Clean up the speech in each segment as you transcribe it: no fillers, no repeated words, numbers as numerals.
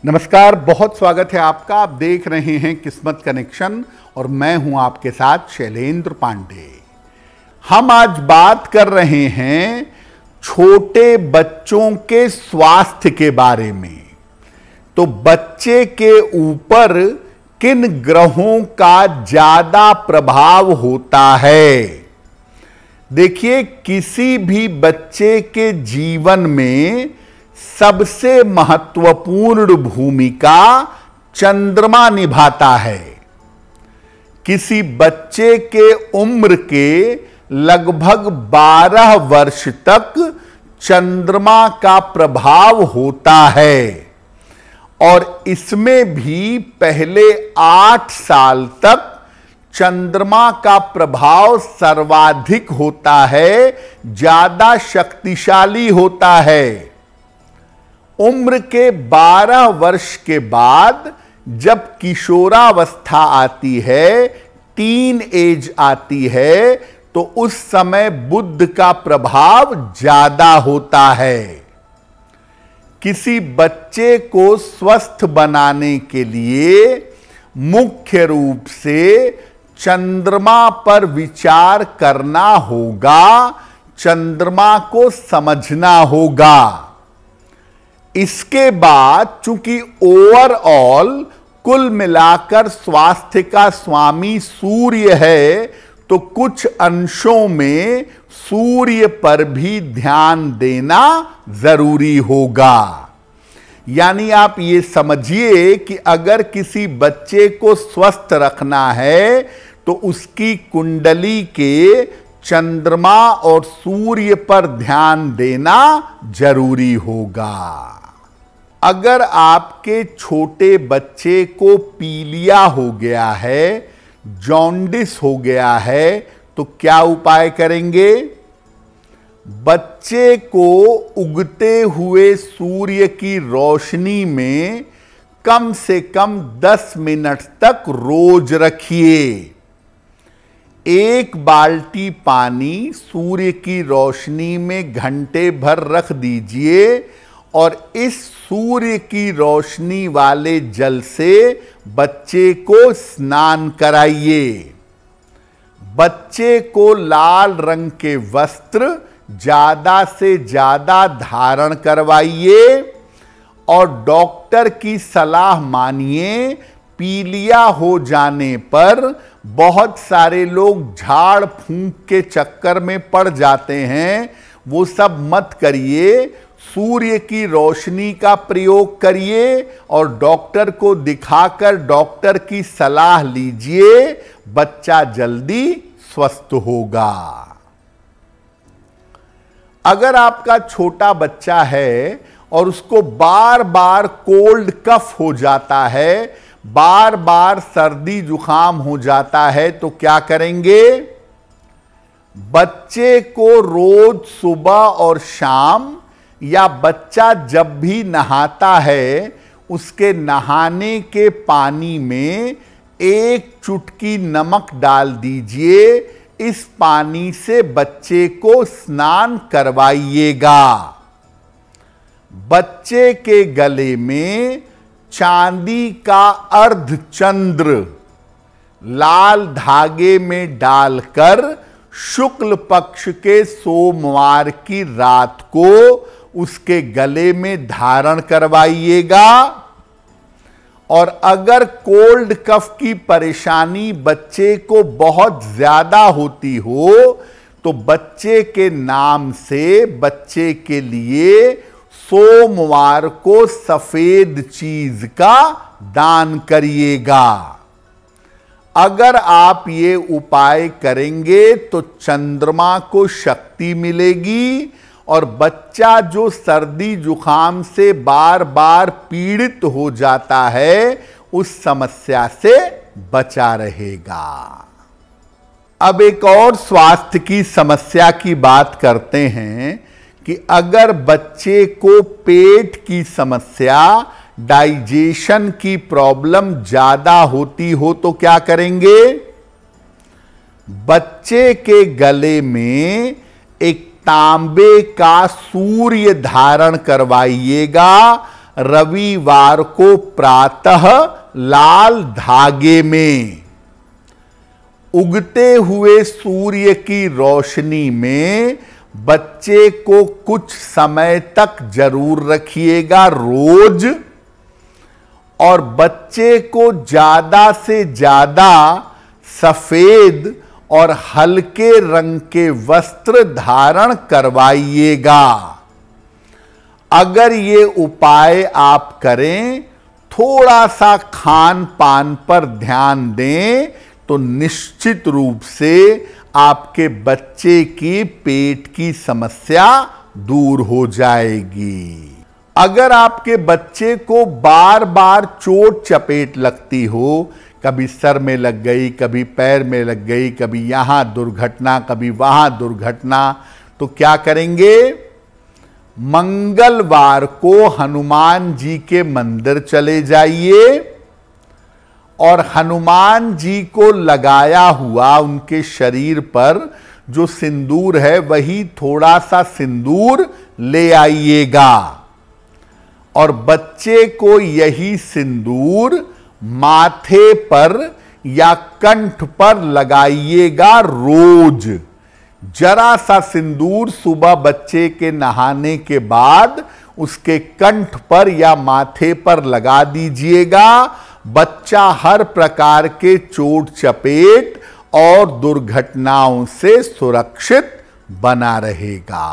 नमस्कार, बहुत स्वागत है आपका। आप देख रहे हैं किस्मत कनेक्शन और मैं हूं आपके साथ शैलेंद्र पांडे। हम आज बात कर रहे हैं छोटे बच्चों के स्वास्थ्य के बारे में। तो बच्चे के ऊपर किन ग्रहों का ज्यादा प्रभाव होता है? देखिए, किसी भी बच्चे के जीवन में सबसे महत्वपूर्ण भूमिका चंद्रमा निभाता है। किसी बच्चे के उम्र के लगभग 12 वर्ष तक चंद्रमा का प्रभाव होता है और इसमें भी पहले 8 साल तक चंद्रमा का प्रभाव सर्वाधिक होता है, ज्यादा शक्तिशाली होता है। उम्र के 12 वर्ष के बाद जब किशोरावस्था आती है, टीन एज आती है, तो उस समय बुध का प्रभाव ज्यादा होता है। किसी बच्चे को स्वस्थ बनाने के लिए मुख्य रूप से चंद्रमा पर विचार करना होगा, चंद्रमा को समझना होगा। इसके बाद चूंकि ओवरऑल कुल मिलाकर स्वास्थ्य का स्वामी सूर्य है, तो कुछ अंशों में सूर्य पर भी ध्यान देना जरूरी होगा। यानी आप ये समझिए कि अगर किसी बच्चे को स्वस्थ रखना है तो उसकी कुंडली के चंद्रमा और सूर्य पर ध्यान देना जरूरी होगा। अगर आपके छोटे बच्चे को पीलिया हो गया है, जॉन्डिस हो गया है, तो क्या उपाय करेंगे? बच्चे को उगते हुए सूर्य की रोशनी में कम से कम 10 मिनट तक रोज रखिए। 1 बाल्टी पानी सूर्य की रोशनी में घंटे भर रख दीजिए और इस सूर्य की रोशनी वाले जल से बच्चे को स्नान कराइए। बच्चे को लाल रंग के वस्त्र ज्यादा से ज्यादा धारण करवाइए और डॉक्टर की सलाह मानिए। पीलिया हो जाने पर बहुत सारे लोग झाड़ फूंक के चक्कर में पड़ जाते हैं, वो सब मत करिए। सूर्य की रोशनी का प्रयोग करिए और डॉक्टर को दिखाकर डॉक्टर की सलाह लीजिए, बच्चा जल्दी स्वस्थ होगा। अगर आपका छोटा बच्चा है और उसको बार बार कोल्ड कफ हो जाता है, बार बार सर्दी जुकाम हो जाता है, तो क्या करेंगे? बच्चे को रोज सुबह और शाम या बच्चा जब भी नहाता है, उसके नहाने के पानी में 1 चुटकी नमक डाल दीजिए। इस पानी से बच्चे को स्नान करवाइएगा। बच्चे के गले में चांदी का अर्धचंद्र लाल धागे में डालकर शुक्ल पक्ष के सोमवार की रात को उसके गले में धारण करवाइएगा। और अगर कोल्ड कफ की परेशानी बच्चे को बहुत ज्यादा होती हो, तो बच्चे के नाम से बच्चे के लिए सोमवार को सफेद चीज का दान करिएगा। अगर आप ये उपाय करेंगे तो चंद्रमा को शक्ति मिलेगी और बच्चा जो सर्दी जुकाम से बार बार पीड़ित हो जाता है, उस समस्या से बचा रहेगा। अब एक और स्वास्थ्य की समस्या की बात करते हैं कि अगर बच्चे को पेट की समस्या, डाइजेशन की प्रॉब्लम ज्यादा होती हो, तो क्या करेंगे? बच्चे के गले में एक तांबे का सूर्य धारण करवाइएगा। रविवार को प्रातः लाल धागे में। उगते हुए सूर्य की रोशनी में बच्चे को कुछ समय तक जरूर रखिएगा रोज, और बच्चे को ज्यादा से ज्यादा सफेद और हल्के रंग के वस्त्र धारण करवाइएगा। अगर ये उपाय आप करें, थोड़ा सा खान पान पर ध्यान दें, तो निश्चित रूप से आपके बच्चे की पेट की समस्या दूर हो जाएगी। अगर आपके बच्चे को बार बार चोट चपेट लगती हो, कभी सर में लग गई, कभी पैर में लग गई, कभी यहां दुर्घटना, कभी वहां दुर्घटना, तो क्या करेंगे? मंगलवार को हनुमान जी के मंदिर चले जाइए और हनुमान जी को लगाया हुआ उनके शरीर पर जो सिंदूर है, वही थोड़ा सा सिंदूर ले आइएगा और बच्चे को यही सिंदूर माथे पर या कंठ पर लगाइएगा रोज। जरा सा सिंदूर सुबह बच्चे के नहाने के बाद उसके कंठ पर या माथे पर लगा दीजिएगा। बच्चा हर प्रकार के चोट चपेट और दुर्घटनाओं से सुरक्षित बना रहेगा।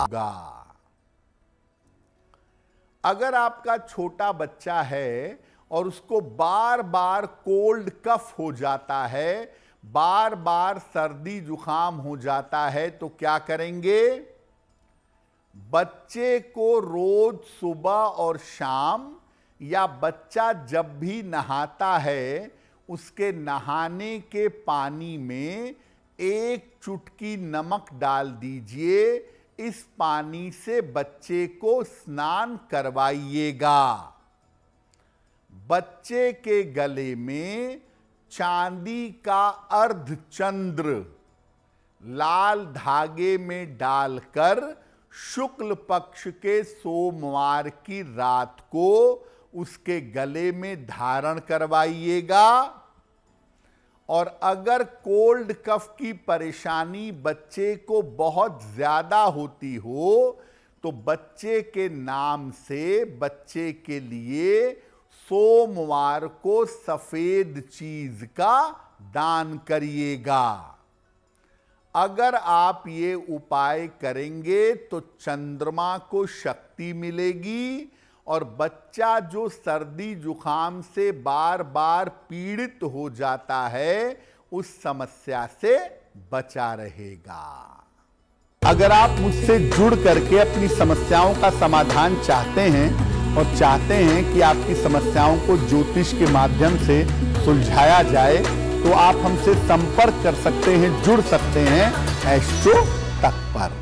अगर आपका छोटा बच्चा है और उसको बार बार कोल्ड कफ हो जाता है, बार बार सर्दी जुकाम हो जाता है, तो क्या करेंगे? बच्चे को रोज सुबह और शाम, या बच्चा जब भी नहाता है उसके नहाने के पानी में 1 चुटकी नमक डाल दीजिए। इस पानी से बच्चे को स्नान करवाइएगा। बच्चे के गले में चांदी का अर्धचंद्र लाल धागे में डालकर शुक्ल पक्ष के सोमवार की रात को उसके गले में धारण करवाइएगा। और अगर कोल्ड कफ की परेशानी बच्चे को बहुत ज्यादा होती हो, तो बच्चे के नाम से बच्चे के लिए सोमवार को सफेद चीज का दान करिएगा। अगर आप ये उपाय करेंगे तो चंद्रमा को शक्ति मिलेगी और बच्चा जो सर्दी जुकाम से बार बार पीड़ित हो जाता है, उस समस्या से बचा रहेगा। अगर आप मुझसे जुड़ करके अपनी समस्याओं का समाधान चाहते हैं और चाहते हैं कि आपकी समस्याओं को ज्योतिष के माध्यम से सुलझाया जाए, तो आप हमसे संपर्क कर सकते हैं, जुड़ सकते हैं एस्ट्रो तक पर।